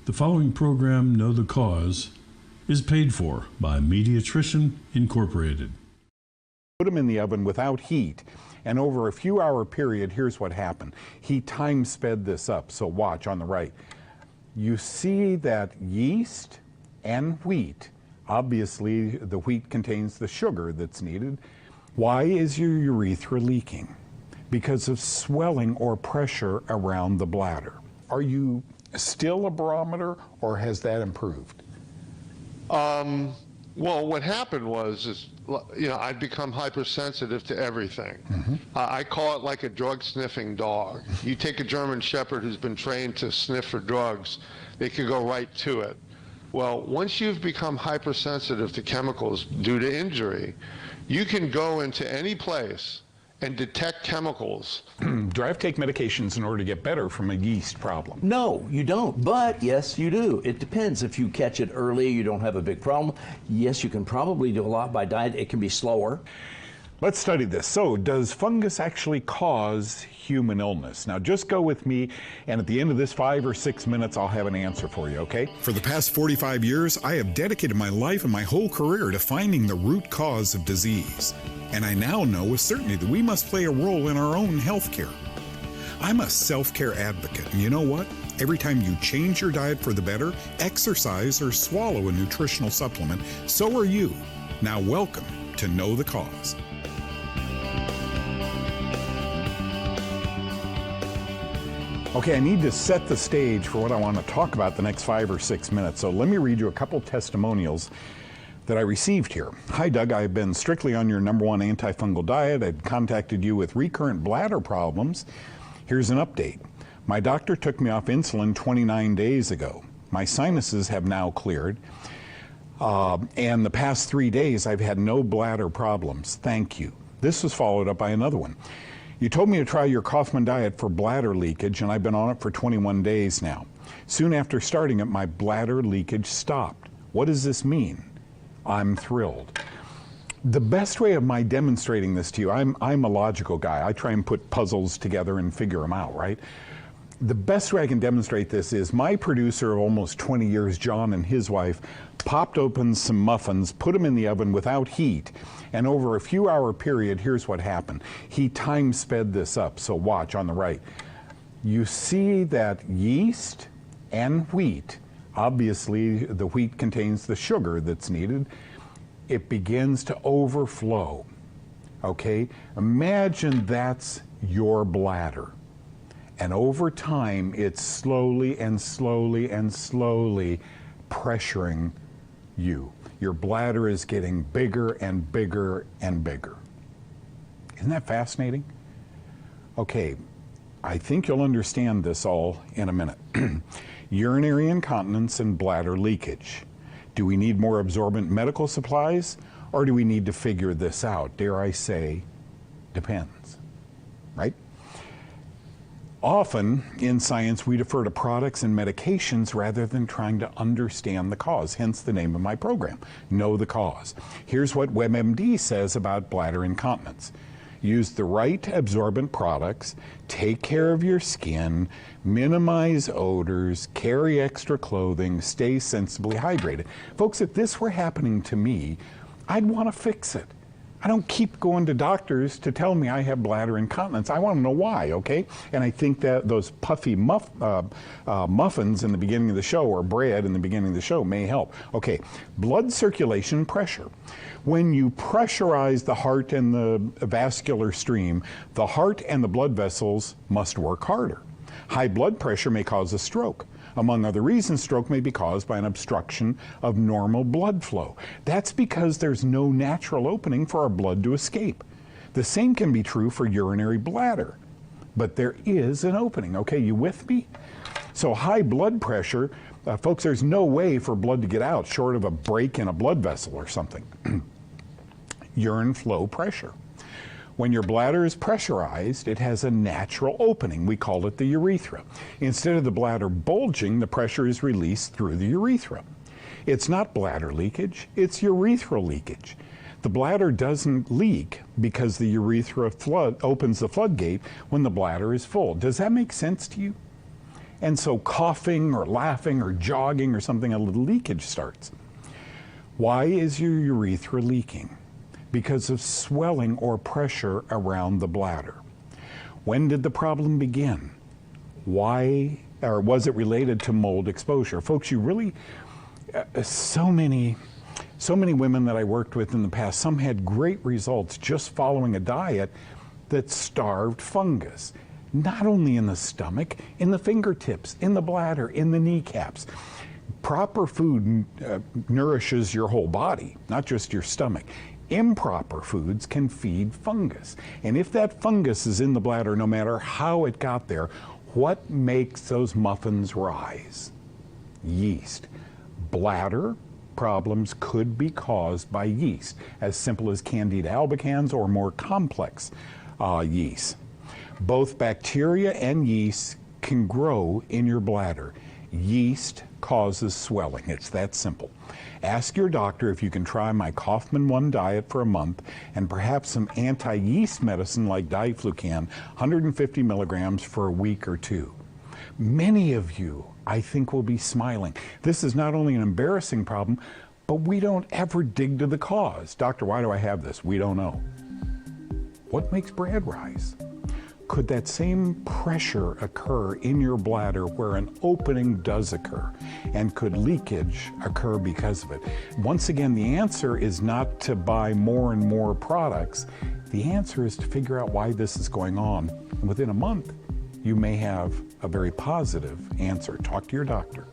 The following program, Know the Cause, is paid for by Mediatrician Incorporated. Put them in the oven without heat, and over a few hour period, here's what happened. He time sped this up, so watch on the right. You see that yeast and wheat, obviously the wheat contains the sugar that's needed. Why is your urethra leaking? Because of swelling or pressure around the bladder. Are you still a barometer, or has that improved? Well, what happened was, I'd become hypersensitive to everything. I call it like a drug-sniffing dog. You take a German Shepherd who's been trained to sniff for drugs, they could go right to it. Well, once you've become hypersensitive to chemicals due to injury, you can go into any place and detect chemicals. Do I have to take medications in order to get better from a yeast problem? No, you don't, but yes, you do. It depends. If you catch it early, you don't have a big problem. Yes, you can probably do a lot by diet. It can be slower. Let's study this. So, does fungus actually cause human illness? Now, just go with me, and at the end of this 5 or 6 minutes, I'll have an answer for you, okay? For the past 45 years, I have dedicated my life and my whole career to finding the root cause of disease. And I now know with certainty that we must play a role in our own health care. I'm a self-care advocate, and you know what? Every time you change your diet for the better, exercise, or swallow a nutritional supplement, so are you. Now welcome to Know the Cause. Okay, I need to set the stage for what I want to talk about the next 5 or 6 minutes. So let me read you a couple testimonials that I received here. Hi, Doug. I've been strictly on your #1 antifungal diet. I'd contacted you with recurrent bladder problems. Here's an update. My doctor took me off insulin 29 days ago. My sinuses have now cleared. And the past 3 days, I've had no bladder problems. Thank you. This was followed up by another one. You told me to try your Kaufman diet for bladder leakage, and I've been on it for 21 days now. Soon after starting it, my bladder leakage stopped. What does this mean? I'm thrilled. The best way of my demonstrating this to you, I'm a logical guy. I try and put puzzles together and figure them out, right? The best way I can demonstrate this is my producer of almost 20 years, John, and his wife, popped open some muffins, put them in the oven without heat, and over a few hour period, here's what happened. He time sped this up, so watch on the right. You see that yeast and wheat, obviously the wheat contains the sugar that's needed, it begins to overflow, okay? Imagine that's your bladder. And over time, it's slowly and slowly and slowly pressuring you. Your bladder is getting bigger and bigger and bigger. Isn't that fascinating? Okay, I think you'll understand this all in a minute. Urinary incontinence and bladder leakage. Do we need more absorbent medical supplies, or do we need to figure this out? Dare I say, depends, right? Often in science we defer to products and medications rather than trying to understand the cause, hence the name of my program, Know the Cause. Here's what WebMD says about bladder incontinence. Use the right absorbent products, take care of your skin, minimize odors, carry extra clothing, stay sensibly hydrated. Folks, if this were happening to me, I'd want to fix it. I don't keep going to doctors to tell me I have bladder incontinence. I want to know why, okay? And I think that those puffy muffins in the beginning of the show, or bread in the beginning of the show, may help. Okay, blood circulation pressure. When you pressurize the heart and the vascular stream, the heart and the blood vessels must work harder. High blood pressure may cause a stroke. Among other reasons, stroke may be caused by an obstruction of normal blood flow. That's because there's no natural opening for our blood to escape. The same can be true for urinary bladder, but there is an opening. Okay, you with me? So high blood pressure, folks, there's no way for blood to get out short of a break in a blood vessel or something. Urine flow pressure. When your bladder is pressurized, it has a natural opening. We call it the urethra. Instead of the bladder bulging, the pressure is released through the urethra. It's not bladder leakage, it's urethral leakage. The bladder doesn't leak because the urethra opens the floodgate when the bladder is full. Does that make sense to you? And so coughing or laughing or jogging or something, a little leakage starts. Why is your urethra leaking? Because of swelling or pressure around the bladder. When did the problem begin? Why, or was it related to mold exposure? Folks, you really, so many women that I worked with in the past, some had great results just following a diet that starved fungus. Not only in the stomach, in the fingertips, in the bladder, in the kneecaps. Proper food nourishes your whole body, not just your stomach. Improper foods can feed fungus. And if that fungus is in the bladder, no matter how it got there, what makes those muffins rise? Yeast. Bladder problems could be caused by yeast, as simple as Candida albicans or more complex yeast. Both bacteria and yeast can grow in your bladder. Yeast causes swelling. It's that simple. Ask your doctor if you can try my Kaufman 1 diet for a month and perhaps some anti-yeast medicine like diflucan, 150 milligrams for a week or two. Many of you, I think, will be smiling. This is not only an embarrassing problem, but we don't ever dig to the cause. Doctor, why do I have this? We don't know. What makes bread rise? Could that same pressure occur in your bladder where an opening does occur? And could leakage occur because of it? Once again, the answer is not to buy more and more products. The answer is to figure out why this is going on. And within a month, you may have a very positive answer. Talk to your doctor.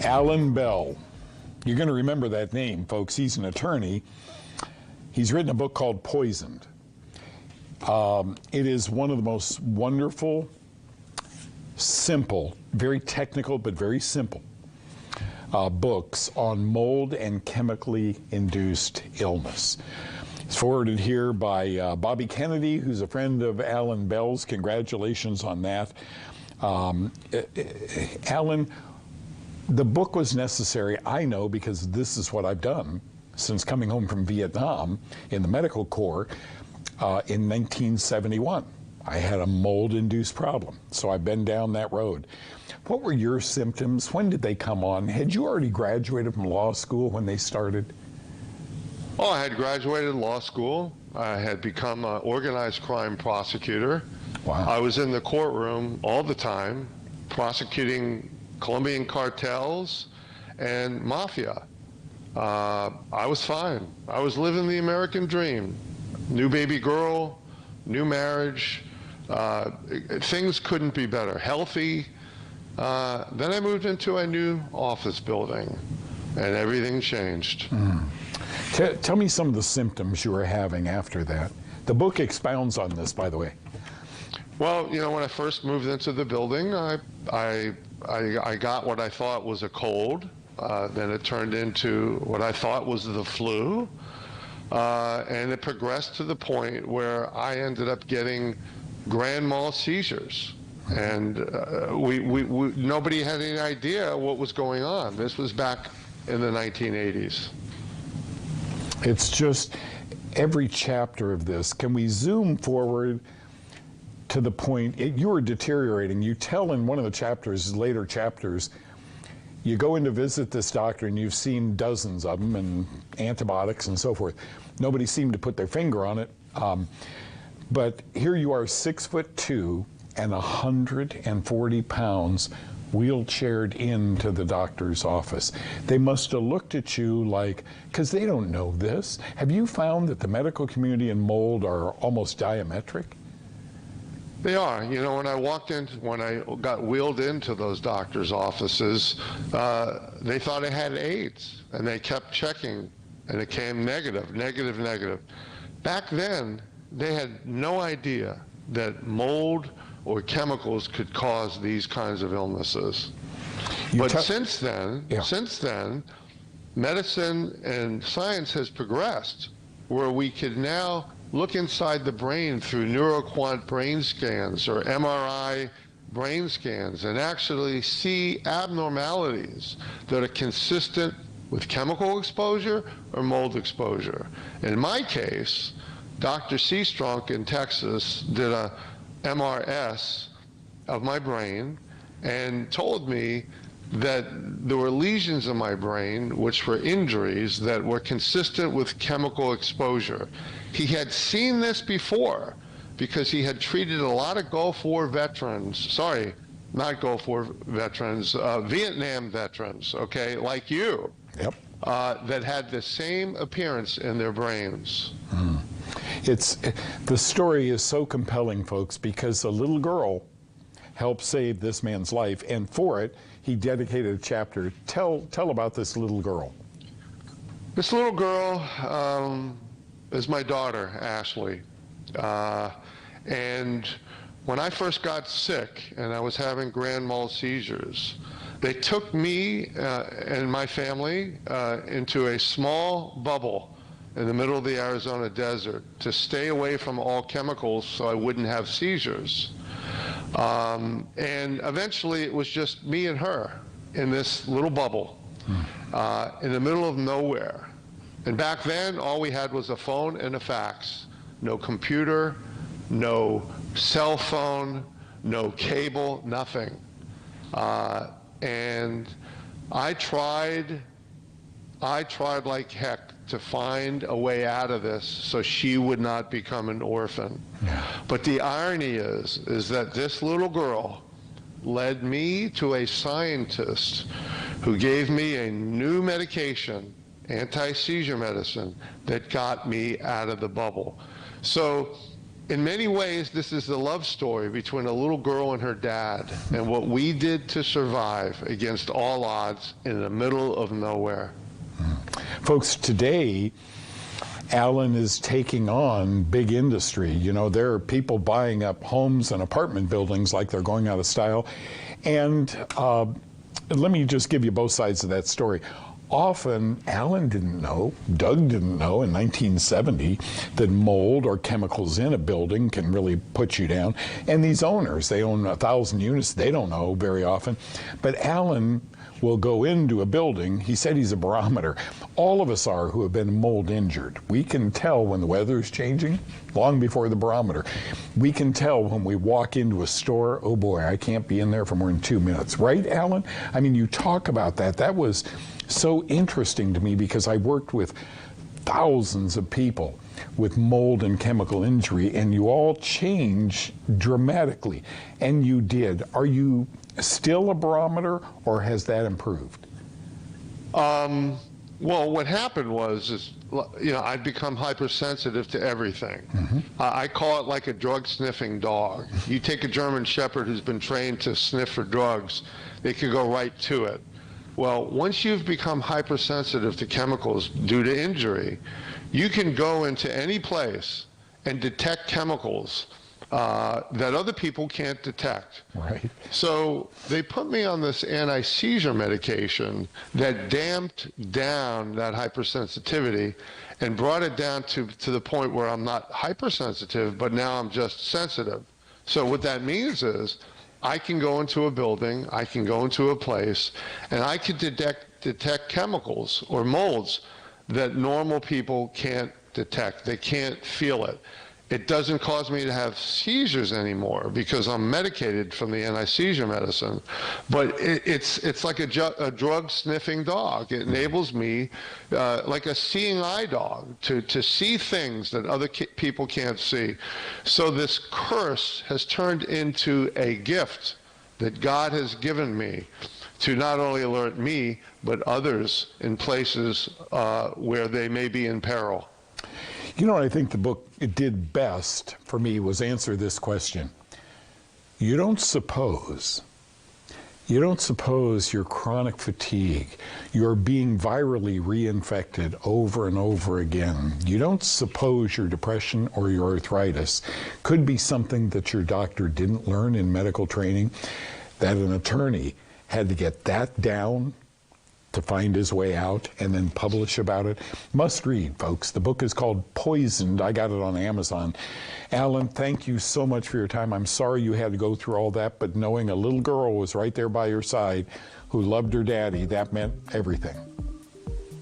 Alan Bell. You're going to remember that name, folks. He's an attorney. He's written a book called Poisoned. It is one of the most wonderful, simple, very technical, but very simple books on mold and chemically induced illness. It's forwarded here by Bobby Kennedy, who's a friend of Alan Bell's. Congratulations on that. Alan, the book was necessary, I know, because this is what I've done since coming home from Vietnam in the medical corps in 1971. I had a mold-induced problem, so I've been down that road. What were your symptoms? When did they come on? Had you already graduated from law school when they started? Oh, I had graduated law school. I had become an organized crime prosecutor. Wow. I was in the courtroom all the time, prosecuting Colombian cartels and mafia. I was fine. I was living the American dream. New baby girl, new marriage. Things couldn't be better. Healthy. Then I moved into a new office building, and everything changed. Tell me some of the symptoms you were having after that. The book expounds on this, by the way. Well, you know, when I first moved into the building, I got what I thought was a cold. Then it turned into what I thought was the flu. And it progressed to the point where I ended up getting grand mal seizures. And nobody had any idea what was going on. This was back in the 1980s. It's just every chapter of this. Can we zoom forward to the point, you were deteriorating. You tell in one of the chapters, later chapters, you go in to visit this doctor and you've seen dozens of them and antibiotics and so forth. Nobody seemed to put their finger on it. But here you are, 6'2" and 140 pounds, wheelchaired into the doctor's office. They must have looked at you like, because they don't know this. Have you found that the medical community and mold are almost diametric? They are. You know, when I got wheeled into those doctors' offices, they thought I had AIDS, and they kept checking, and it came negative, negative, negative. Back then, they had no idea that mold or chemicals could cause these kinds of illnesses. But since then, medicine and science has progressed, where we could now look inside the brain through neuroquant brain scans or MRI brain scans and actually see abnormalities that are consistent with chemical exposure or mold exposure. In my case, Dr. Seastrunk in Texas did a MRS of my brain and told me that there were lesions in my brain, which were injuries that were consistent with chemical exposure. He had seen this before because he had treated a lot of Gulf War veterans, sorry, not Gulf War veterans, Vietnam veterans, okay, like you, Yep. that had the same appearance in their brains. The story is so compelling, folks, because a little girl helped save this man's life, and for it, he dedicated a chapter. Tell about this little girl. This little girl is my daughter, Ashley. And when I first got sick and I was having grand mal seizures, they took me and my family into a small bubble in the middle of the Arizona desert to stay away from all chemicals so I wouldn't have seizures. And eventually it was just me and her in this little bubble in the middle of nowhere. And back then, all we had was a phone and a fax. No computer, no cell phone, no cable, nothing. And I tried like heck to find a way out of this so she would not become an orphan. Yeah. But the irony is that this little girl led me to a scientist who gave me a new medication, anti-seizure medicine, that got me out of the bubble. So in many ways, this is the love story between a little girl and her dad and what we did to survive against all odds in the middle of nowhere. Folks, today, Alan is taking on big industry. You know, there are people buying up homes and apartment buildings like they're going out of style. And let me just give you both sides of that story. Often, Alan didn't know, Doug didn't know in 1970 that mold or chemicals in a building can really put you down. And these owners, they own 1,000 units, they don't know very often. But Alan will go into a building. He said he's a barometer. All of us are who have been mold injured. We can tell when the weather is changing long before the barometer. We can tell when we walk into a store, oh boy, I can't be in there for more than 2 minutes. Right, Alan? I mean, you talk about that. That was so interesting to me because I worked with thousands of people with mold and chemical injury, and you all change dramatically. And you did. Are you still a barometer, or has that improved? Well, what happened was, I'd become hypersensitive to everything. Mm-hmm. I call it like a drug-sniffing dog. You take a German Shepherd who's been trained to sniff for drugs, they could go right to it. Well, once you've become hypersensitive to chemicals due to injury, you can go into any place and detect chemicals that other people can't detect. Right. So they put me on this anti-seizure medication that damped down that hypersensitivity and brought it down to the point where I'm not hypersensitive, but now I'm just sensitive. So what that means is I can go into a building, I can go into a place, and I can detect chemicals or molds that normal people can't detect. They can't feel it. It doesn't cause me to have seizures anymore because I'm medicated from the anti-seizure medicine, but it's like a drug-sniffing dog. It enables me, like a seeing eye dog, to see things that other people can't see. So this curse has turned into a gift that God has given me to not only alert me, but others in places where they may be in peril. You know what I think the book did best for me was answer this question. You don't suppose your chronic fatigue, your being virally reinfected over and over again, you don't suppose your depression or your arthritis could be something that your doctor didn't learn in medical training, that an attorney had to get that down to find his way out and then publish about it. Must read, folks. The book is called Poisoned. I got it on Amazon. Alan, thank you so much for your time. I'm sorry you had to go through all that, but knowing a little girl was right there by your side who loved her daddy, that meant everything.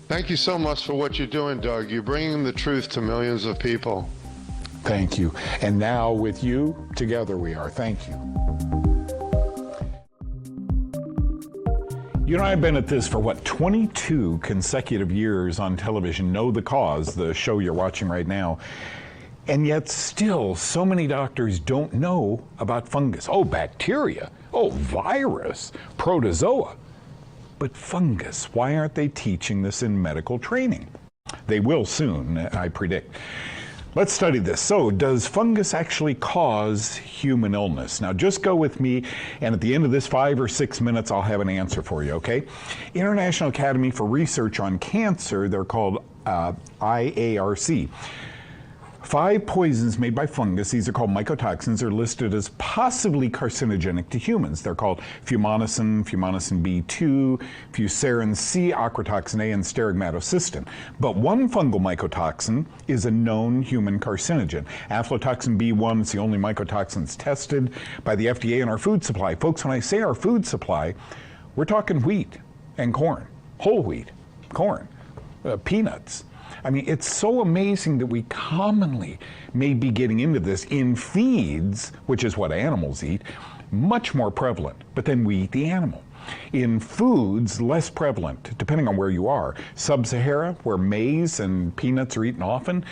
Thank you so much for what you're doing, Doug. You're bringing the truth to millions of people. Thank you. And now with you, together we are. Thank you. You know, I've been at this for 22 consecutive years on television. Know the Cause, the show you're watching right now. And yet still, so many doctors don't know about fungus. Oh, bacteria. Oh, virus. Protozoa. But fungus, why aren't they teaching this in medical training? They will soon, I predict. Let's study this. So, does fungus actually cause human illness? Now, just go with me, and at the end of this 5 or 6 minutes, I'll have an answer for you, okay? International Academy for Research on Cancer, they're called IARC. 5 poisons made by fungus, these are called mycotoxins, are listed as possibly carcinogenic to humans. They're called fumonisin, fumonisin B2, fusarin C, ochratoxin A, and sterigmatocystin. But one fungal mycotoxin is a known human carcinogen. Aflatoxin B1 is the only mycotoxins tested by the FDA in our food supply. Folks, when I say our food supply, we're talking wheat and corn, whole wheat, corn, peanuts. I mean, it's so amazing that we commonly may be getting into this in feeds, which is what animals eat, much more prevalent, but then we eat the animal. In foods, less prevalent, depending on where you are. Sub-Sahara, where maize and peanuts are eaten often,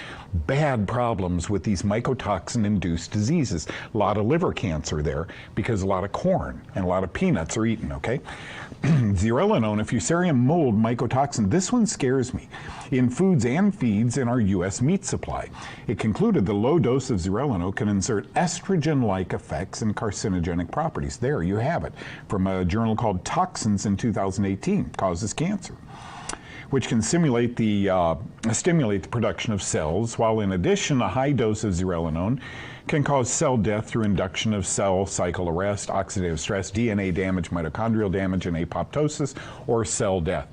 bad problems with these mycotoxin-induced diseases. A lot of liver cancer there because a lot of corn and a lot of peanuts are eaten, okay? Zearalenone, a fusarium mold mycotoxin, this one scares me. In foods and feeds in our U.S. meat supply. It concluded the low dose of zearalenone can exert estrogen-like effects and carcinogenic properties. There you have it, from a journal called Toxins in 2018, causes cancer, which can stimulate the production of cells, while in addition, a high dose of zearalenone can cause cell death through induction of cell cycle arrest, oxidative stress, DNA damage, mitochondrial damage, and apoptosis, or cell death.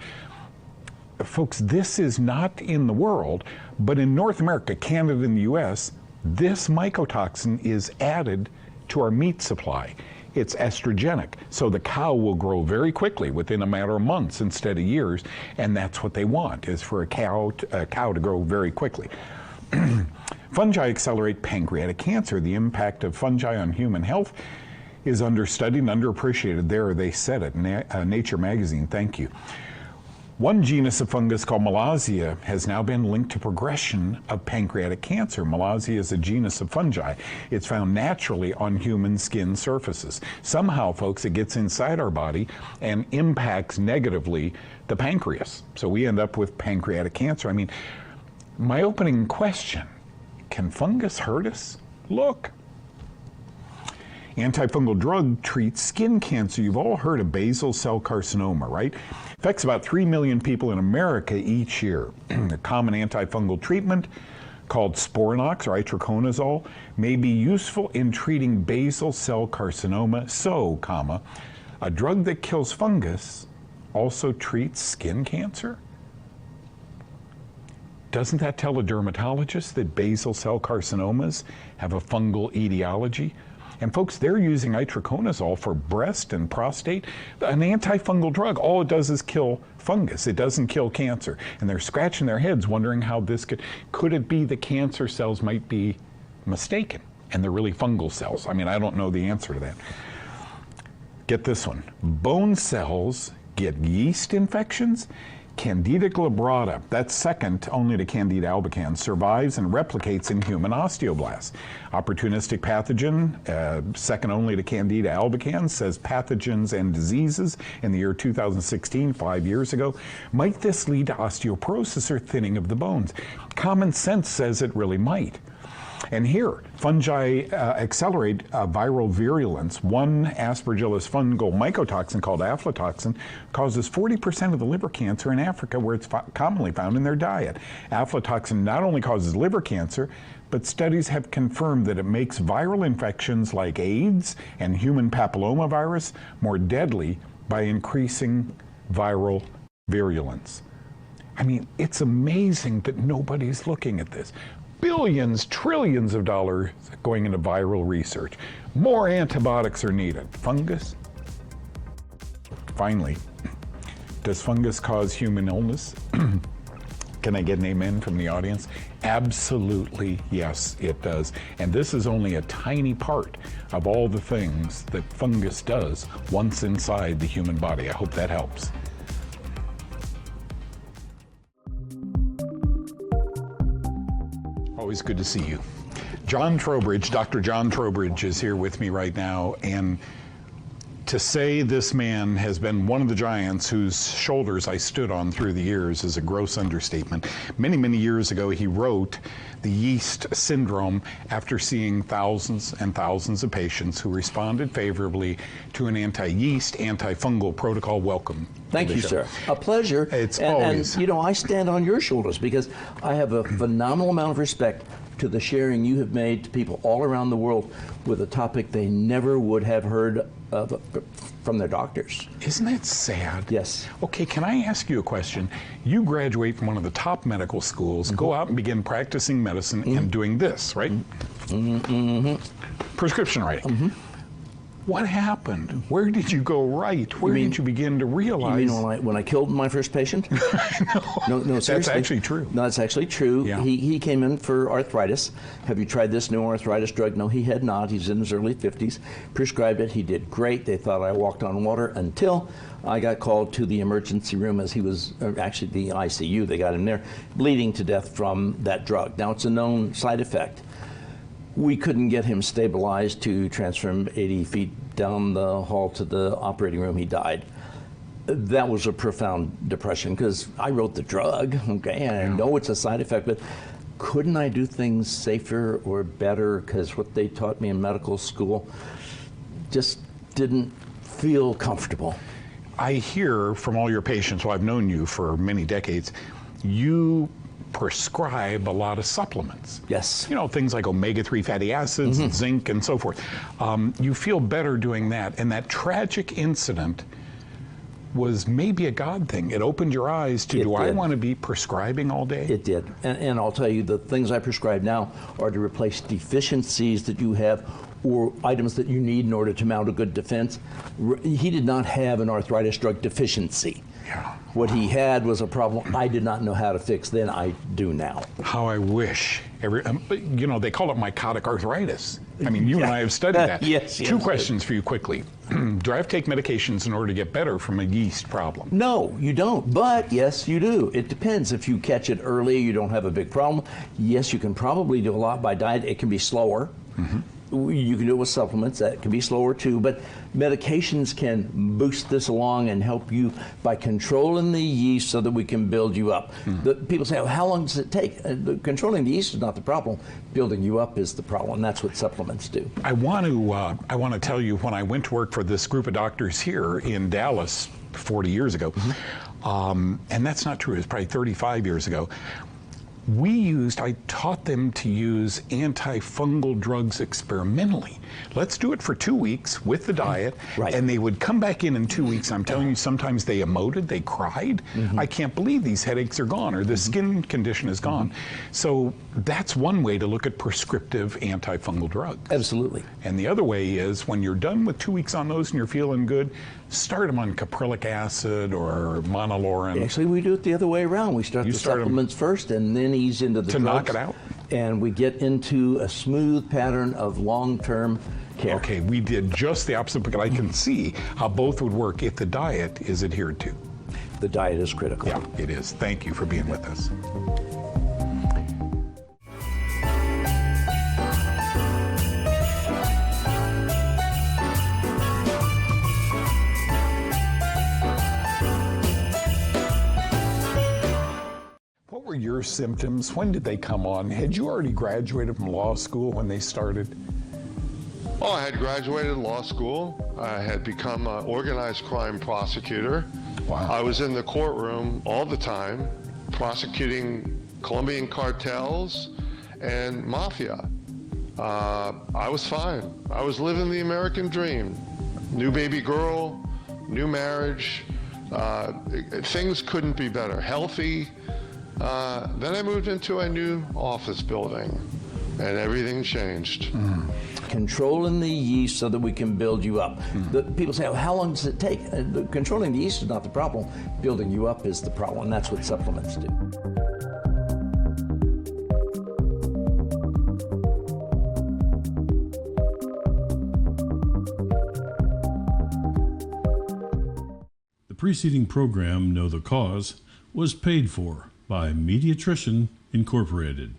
Folks, this is not in the world, but in North America, Canada, and the US, this mycotoxin is added to our meat supply. It's estrogenic, so the cow will grow very quickly within a matter of months instead of years, and that's what they want, is for a cow to grow very quickly. Fungi accelerate pancreatic cancer. The impact of fungi on human health is understudied and underappreciated. There, they said it, Nature magazine, thank you. One genus of fungus called Malassezia has now been linked to progression of pancreatic cancer. Malassezia is a genus of fungi. It's found naturally on human skin surfaces. Somehow, folks, it gets inside our body and impacts negatively the pancreas. So we end up with pancreatic cancer. I mean, my opening question, can fungus hurt us? Look. Antifungal drug treats skin cancer. You've all heard of basal cell carcinoma, right? Affects about 3 million people in America each year. A common antifungal treatment called Sporanox or itraconazole may be useful in treating basal cell carcinoma. So, a drug that kills fungus also treats skin cancer? Doesn't that tell a dermatologist that basal cell carcinomas have a fungal etiology? And folks, they're using itraconazole for breast and prostate, an antifungal drug. All it does is kill fungus. It doesn't kill cancer. And they're scratching their heads wondering how this could it be the cancer cells might be mistaken and they're really fungal cells? I mean, I don't know the answer to that. Get this one. Bone cells get yeast infections. Candida glabrata, that's second only to Candida albicans, survives and replicates in human osteoblasts. Opportunistic pathogen, second only to Candida albicans, says pathogens and diseases in the year 2016, 5 years ago. Might this lead to osteoporosis or thinning of the bones? Common sense says it really might. And here, fungi accelerate viral virulence. One Aspergillus fungal mycotoxin called aflatoxin causes 40% of the liver cancer in Africa, where it's commonly found in their diet. Aflatoxin not only causes liver cancer, but studies have confirmed that it makes viral infections like AIDS and human papillomavirus more deadly by increasing viral virulence. I mean, it's amazing that nobody's looking at this. Billions, trillions of dollars going into viral research. More antibiotics are needed. Fungus? Finally, Does fungus cause human illness? Can I get an amen from the audience? Absolutely, yes, it does. And this is only a tiny part of all the things that fungus does once inside the human body. I hope that helps. Always good to see you. John Trowbridge, Dr. John Trowbridge is here with me right now, and to say this man has been one of the giants whose shoulders I stood on through the years is a gross understatement. Many, many years ago, he wrote The Yeast Syndrome after seeing thousands and thousands of patients who responded favorably to an anti-yeast, antifungal protocol. Welcome. Thank you, sir. A pleasure. It's always. And, you know, I stand on your shoulders because I have a phenomenal amount of respect to the sharing you have made to people all around the world with a topic they never would have heard of from their doctors. Isn't that sad? Yes. Okay, can I ask you a question? You graduate from one of the top medical schools, go out and begin practicing medicine and doing this, right? Prescription writing. What happened? Where did you go right? Where did you begin to realize? You mean when I killed my first patient? No, seriously. That's actually true. No, that's actually true. Yeah. He came in for arthritis. Have you tried this new arthritis drug? No, he had not. He's in his early 50s. Prescribed it. He did great. They thought I walked on water until I got called to the emergency room as he was, actually the ICU, they got him there, bleeding to death from that drug. Now, it's a known side effect. We couldn't get him stabilized to transfer him 80 feet down the hall to the operating room. He died. That was a profound depression because I wrote the drug, okay, and I know it's a side effect, but couldn't I do things safer or better? Because what they taught me in medical school just didn't feel comfortable. I hear from all your patients, well, I've known you for many decades, you prescribe a lot of supplements. Yes. You know, things like omega-3 fatty acids, and zinc, and so forth. You feel better doing that, and that tragic incident was maybe a God thing. It opened your eyes to, do I want to be prescribing all day? It did. And I'll tell you, the things I prescribe now are to replace deficiencies that you have or items that you need in order to mount a good defense. He did not have an arthritis drug deficiency. Yeah. What he had was a problem I did not know how to fix then. I do now. How I wish. You know, they call it mycotic arthritis. I mean, you and I have studied that. Yes. Two questions for you quickly. Do I have to take medications in order to get better from a yeast problem? No, you don't. But yes, you do. It depends. If you catch it early, you don't have a big problem. Yes, you can probably do a lot by diet. It can be slower. You can do it with supplements. That can be slower too, but medications can boost this along and help you by controlling the yeast so that we can build you up. People say, oh, how long does it take? Controlling the yeast is not the problem. Building you up is the problem, and that's what supplements do. I want to tell you, when I went to work for this group of doctors here in Dallas 40 years ago, and that's not true, it was probably 35 years ago, I taught them to use antifungal drugs experimentally. Let's do it for 2 weeks with the diet, and they would come back in 2 weeks. I'm telling you, sometimes they emoted, they cried. I can't believe these headaches are gone, or the skin condition is gone. So that's one way to look at prescriptive antifungal drugs. Absolutely. And the other way is, when you're done with 2 weeks on those and you're feeling good, start them on caprylic acid or monolaurin. Actually, we do it the other way around. We start the supplements first and then ease into the drugs. To knock it out? And we get into a smooth pattern of long-term care. Okay, we did just the opposite, but I can see how both would work if the diet is adhered to. The diet is critical. Yeah, it is. Thank you for being with us. What were your symptoms? When did they come on? Had you already graduated from law school when they started? Well, I had graduated law school. I had become an organized crime prosecutor. Wow. I was in the courtroom all the time, prosecuting Colombian cartels and mafia. I was fine. I was living the American dream. New baby girl, new marriage. Things couldn't be better. Healthy. Then I moved into a new office building, and everything changed. controlling the yeast so that we can build you up. People say, oh, how long does it take? Controlling the yeast is not the problem. Building you up is the problem. That's what supplements do. The preceding program, Know the Cause, was paid for by Mediatrition Incorporated.